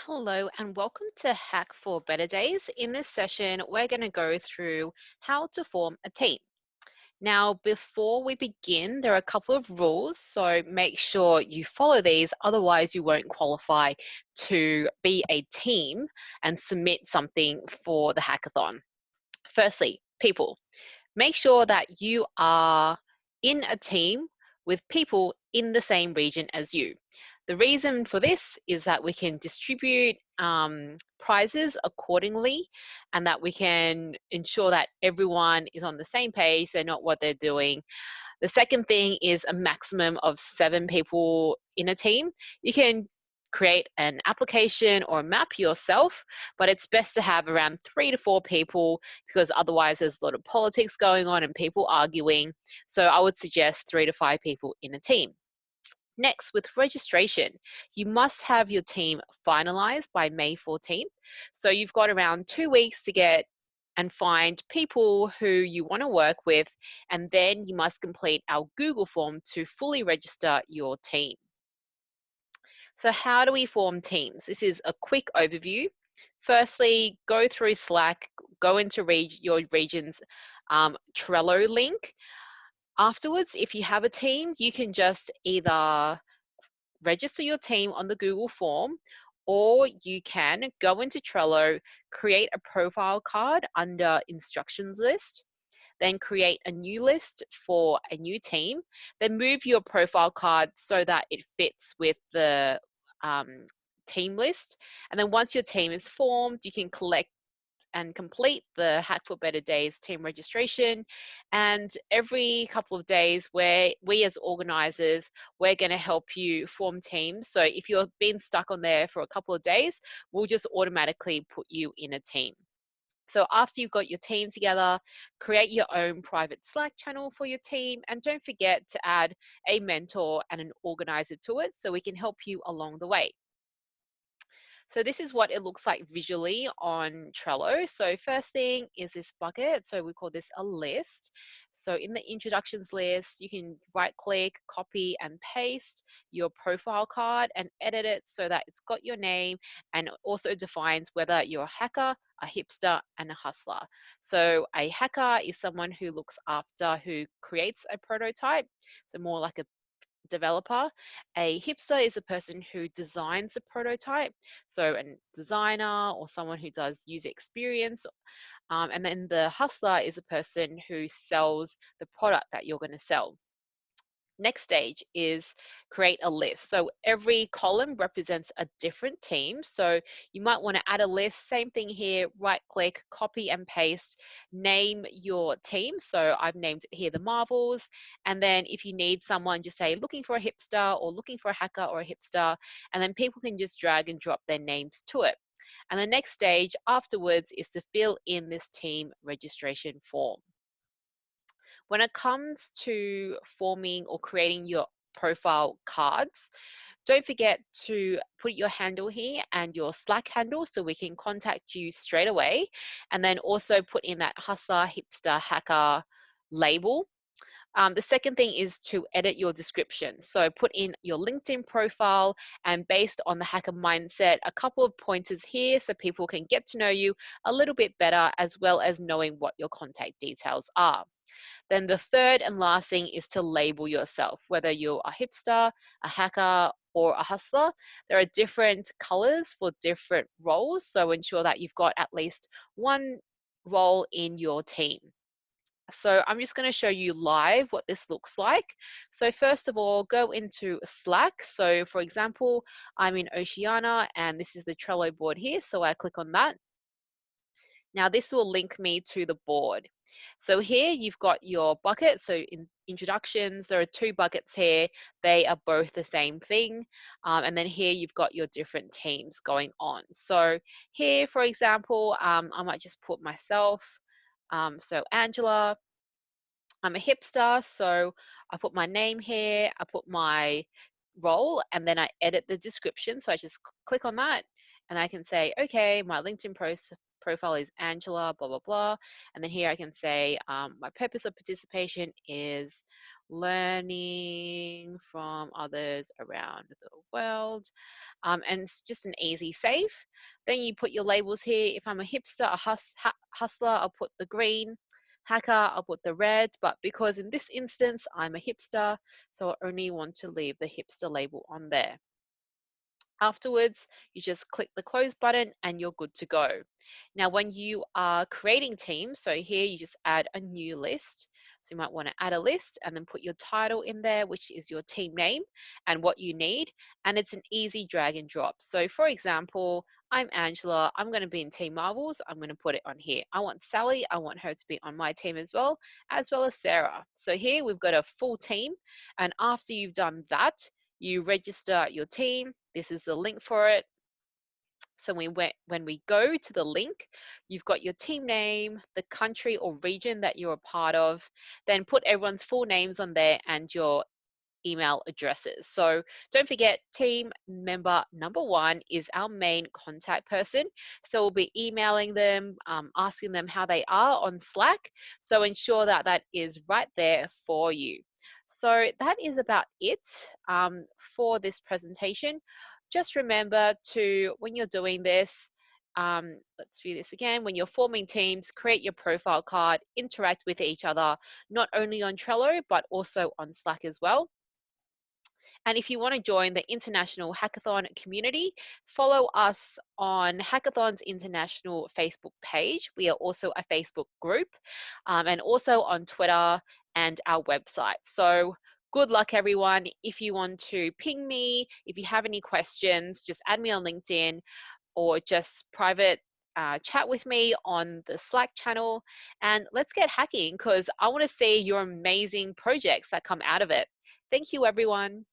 Hello and welcome to Hack for Better Days. In this session, we're going to go through how to form a team. Now, before we begin, there are a couple of rules, so make sure you follow these, otherwise, you won't qualify to be a team and submit something for the hackathon. Firstly, people. Make sure that you are in a team with people in the same region as you. The reason for this is that we can distribute prizes accordingly and that we can ensure that everyone is on the same page, they know what they're doing. The second thing is a maximum of 7 people in a team. You can create an application or a map yourself, but it's best to have around 3 to 4 people because otherwise there's a lot of politics going on and people arguing. So I would suggest 3 to 5 people in a team. Next, with registration, you must have your team finalized by May 14th. So you've got around 2 weeks to get and find people who you want to work with, and then you must complete our Google form to fully register your team. So how do we form teams? This is a quick overview. Firstly, go through Slack, go into your region's Trello link. Afterwards, if you have a team, you can just either register your team on the Google form, or you can go into Trello, create a profile card under instructions list, then create a new list for a new team, then move your profile card so that it fits with the um, team list. And then once your team is formed, you can collect and complete the Hack for Better Days team registration. And every couple of days, where we as organizers, we're going to help you form teams. So if you've been stuck on there for a couple of days, we'll just automatically put you in a team. So after you've got your team together, create your own private Slack channel for your team, and don't forget to add a mentor and an organizer to it so we can help you along the way. So this is what it looks like visually on Trello. So first thing is this bucket. So we call this a list. So in the introductions list, you can right click, copy and paste your profile card and edit it so that it's got your name and also defines whether you're a hacker, a hipster and a hustler. So a hacker is someone who looks after, who creates a prototype. So more like a developer. A hipster is a person who designs the prototype, so a designer or someone who does user experience. And then the hustler is a person who sells the product that you're going to sell. Next stage is create a list. So every column represents a different team. So you might want to add a list. Same thing here, right click, copy and paste, name your team. So I've named it here the Marvels. And then if you need someone, just say looking for a hipster or looking for a hacker or a hipster. And then people can just drag and drop their names to it. And the next stage afterwards is to fill in this team registration form. When it comes to forming or creating your profile cards, don't forget to put your handle here and your Slack handle so we can contact you straight away. And then also put in that hustler, hipster, hacker label. The second thing is to edit your description. So put in your LinkedIn profile, and based on the hacker mindset, a couple of pointers here so people can get to know you a little bit better, as well as knowing what your contact details are. Then the third and last thing is to label yourself, whether you're a hipster, a hacker, or a hustler. There are different colors for different roles, so ensure that you've got at least one role in your team. So I'm just going to show you live what this looks like. So first of all, go into Slack. So for example, I'm in Oceania and this is the Trello board here. So I click on that. Now this will link me to the board. So here you've got your bucket. So in introductions, there are 2 buckets here. They are both the same thing. And then here you've got your different teams going on. So here, for example, I might just put myself. So Angela, I'm a hipster. So I put my name here, I put my role, and then I edit the description. So I just click on that and I can say, okay, my LinkedIn profile is Angela, blah, blah, blah. And then here I can say, my purpose of participation is learning from others around the world. and it's just an easy save. Then you put your labels here. If I'm a hipster, hustler, I'll put the green. Hacker, I'll put the red, but because in this instance, I'm a hipster, so I only want to leave the hipster label on there. Afterwards, you just click the close button and you're good to go. Now, when you are creating teams, so here you just add a new list. So you might want to add a list and then put your title in there, which is your team name and what you need. And it's an easy drag and drop. So for example, I'm Angela. I'm going to be in Team Marvels. I'm going to put it on here. I want Sally. I want her to be on my team as well as Sarah. So here we've got a full team. And after you've done that, you register your team. This is the link for it. So when we go to the link, you've got your team name, the country or region that you're a part of, then put everyone's full names on there and your email addresses. So don't forget, team member number 1 is our main contact person. So we'll be emailing them, asking them how they are on Slack. So ensure that that is right there for you. So that is about it for this presentation. Just remember to, when you're doing this, let's view this again. When you're forming teams, create your profile card, interact with each other, not only on Trello, but also on Slack as well. And if you want to join the International Hackathon community, follow us on Hackathon's International Facebook page. We are also a Facebook group, and also on Twitter and our website. So good luck, everyone. If you want to ping me, if you have any questions, just add me on LinkedIn or just private chat with me on the Slack channel, and let's get hacking because I want to see your amazing projects that come out of it. Thank you, everyone.